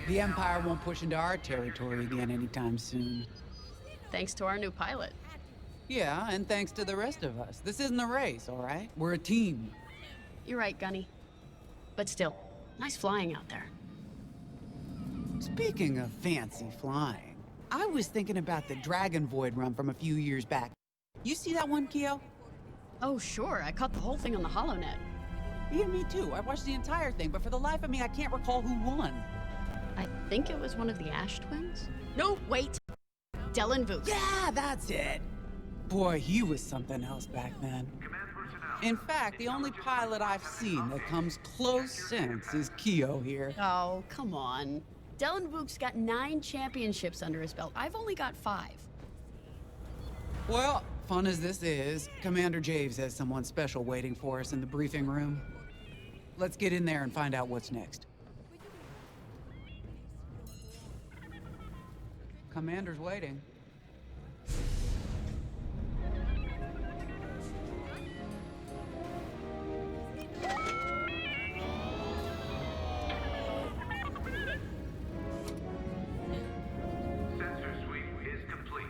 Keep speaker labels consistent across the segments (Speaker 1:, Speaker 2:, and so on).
Speaker 1: The Empire won't push into our territory again anytime soon.
Speaker 2: Thanks to our new pilot.
Speaker 1: Yeah, and thanks to the rest of us. This isn't a race, all right? We're a team.
Speaker 2: You're right, Gunny. But still, nice flying out there.
Speaker 1: Speaking of fancy flying, I was thinking about the Dragon Void run from a few years back. You see that one, Keo?
Speaker 2: Oh, sure. I caught the whole thing on the HoloNet.
Speaker 1: Yeah, me too. I watched the entire thing, but for the life of me, I can't recall who won.
Speaker 2: I think it was one of the Ash twins? No, wait! Dylan Vooks.
Speaker 1: Yeah, that's it! Boy, he was something else back then. In fact, the only pilot I've seen that comes close since is Keo here.
Speaker 2: Oh, come on. Dylan Vooks got 9 championships under his belt. I've only got 5.
Speaker 1: Well, fun as this is, Commander Javes has someone special waiting for us in the briefing room. Let's get in there and find out what's next. Commander's waiting.
Speaker 3: Sensor sweep is complete.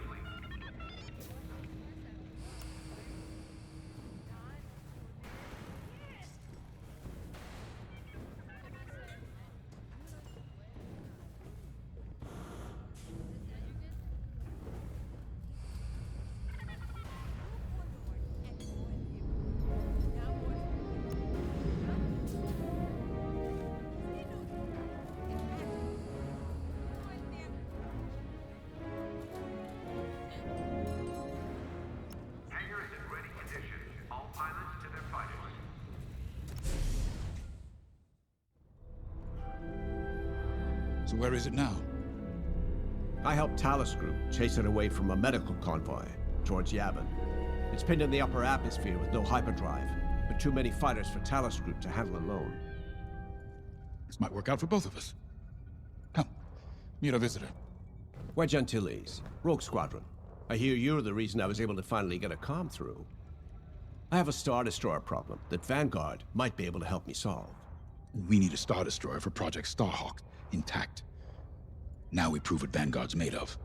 Speaker 3: Hangar is in ready condition. All pilots to their fighters.
Speaker 4: So where is it now?
Speaker 5: I helped Talus Group chase it away from a medical convoy towards Yavin. It's pinned in the upper atmosphere with no hyperdrive, but too many fighters for Talus Group to handle alone.
Speaker 4: This might work out for both of us. Come, meet our visitor.
Speaker 5: We're Gentiles, Rogue Squadron. I hear you're the reason I was able to finally get a comm through. I have a Star Destroyer problem that Vanguard might be able to help me solve.
Speaker 4: We need a Star Destroyer for Project Starhawk, intact. Now we prove what Vanguard's made of.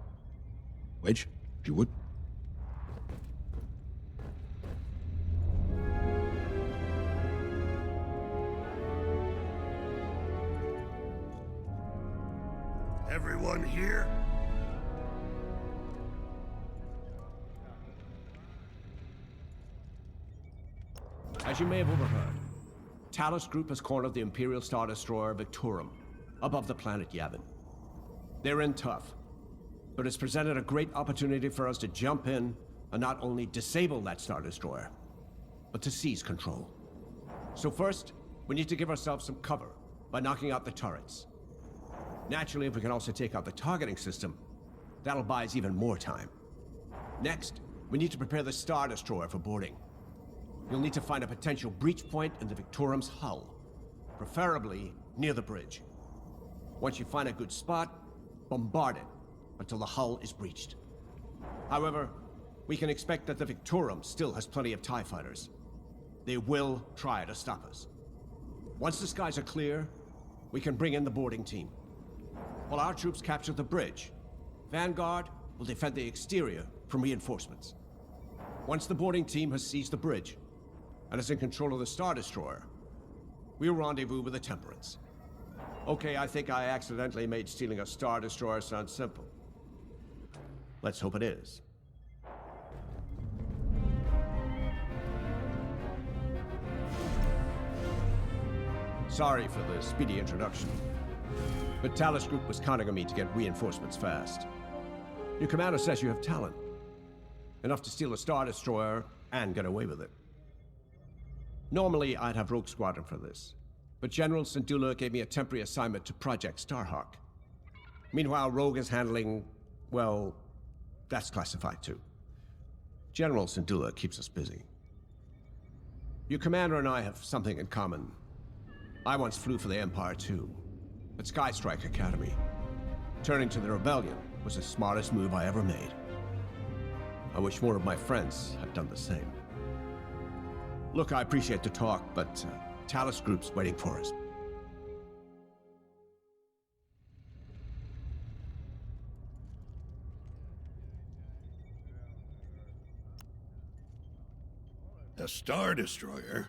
Speaker 4: Wedge, if you would.
Speaker 6: Everyone here?
Speaker 5: As you may have overheard, Talus Group has cornered the Imperial Star Destroyer Victorum above the planet Yavin. They're in tough, but it's presented a great opportunity for us to jump in and not only disable that Star Destroyer, but to seize control. So first, we need to give ourselves some cover by knocking out the turrets. Naturally, if we can also take out the targeting system, that'll buy us even more time. Next, we need to prepare the Star Destroyer for boarding. You'll need to find a potential breach point in the Victorum's hull, preferably near the bridge. Once you find a good spot, bombard it until the hull is breached. However, we can expect that the Victorum still has plenty of TIE fighters. They will try to stop us. Once the skies are clear, we can bring in the boarding team. While our troops capture the bridge, Vanguard will defend the exterior from reinforcements. Once the boarding team has seized the bridge and is in control of the Star Destroyer, we'll rendezvous with the Temperance. Okay, I think I accidentally made stealing a Star Destroyer sound simple. Let's hope it is. Sorry for the speedy introduction, but Talus Group was counting on me to get reinforcements fast. Your commander says you have talent. Enough to steal a Star Destroyer and get away with it. Normally, I'd have Rogue Squadron for this, but General Syndulla gave me a temporary assignment to Project Starhawk. Meanwhile, Rogue is handling, well, that's classified too. General Syndulla keeps us busy. Your commander and I have something in common. I once flew for the Empire too, at Skystrike Academy. Turning to the Rebellion was the smartest move I ever made. I wish more of my friends had done the same. Look, I appreciate the talk, but Talus Group's waiting for us.
Speaker 6: A Star Destroyer?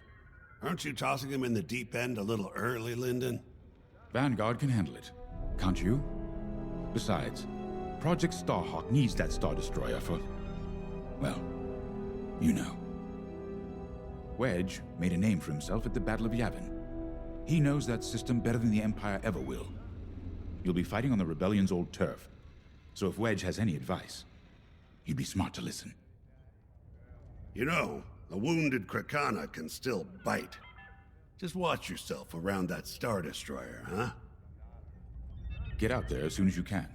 Speaker 6: Aren't you tossing him in the deep end a little early, Lyndon?
Speaker 4: Vanguard can handle it. Can't you? Besides, Project Starhawk needs that Star Destroyer for... well, you know. Wedge made a name for himself at the Battle of Yavin. He knows that system better than the Empire ever will. You'll be fighting on the Rebellion's old turf, so if Wedge has any advice, you'd be smart to listen.
Speaker 6: You know, a wounded Krakana can still bite. Just watch yourself around that Star Destroyer, huh?
Speaker 4: Get out there as soon as you can.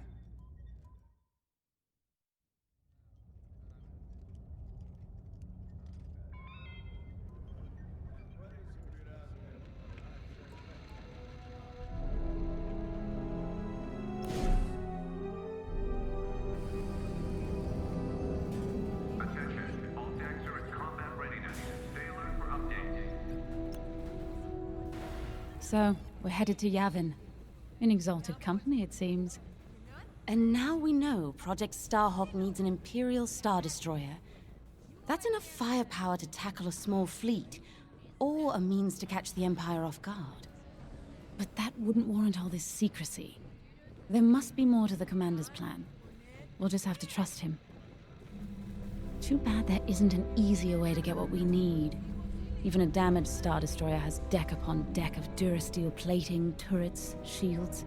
Speaker 3: Attention, all decks are in combat readiness. Stay alert for updates.
Speaker 7: So, we're headed to Yavin. In exalted company, it seems. And now we know Project Starhawk needs an Imperial Star Destroyer. That's enough firepower to tackle a small fleet, or a means to catch the Empire off guard. But that wouldn't warrant all this secrecy. There must be more to the Commander's plan. We'll just have to trust him. Too bad there isn't an easier way to get what we need. Even a damaged Star Destroyer has deck upon deck of Durasteel plating, turrets, shields.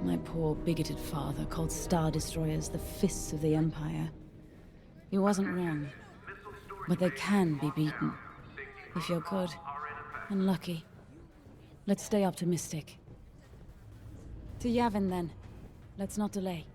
Speaker 7: My poor, bigoted father called Star Destroyers the fists of the Empire. He wasn't wrong. But they can be beaten. If you're good and lucky. Let's stay optimistic. To Yavin, then. Let's not delay.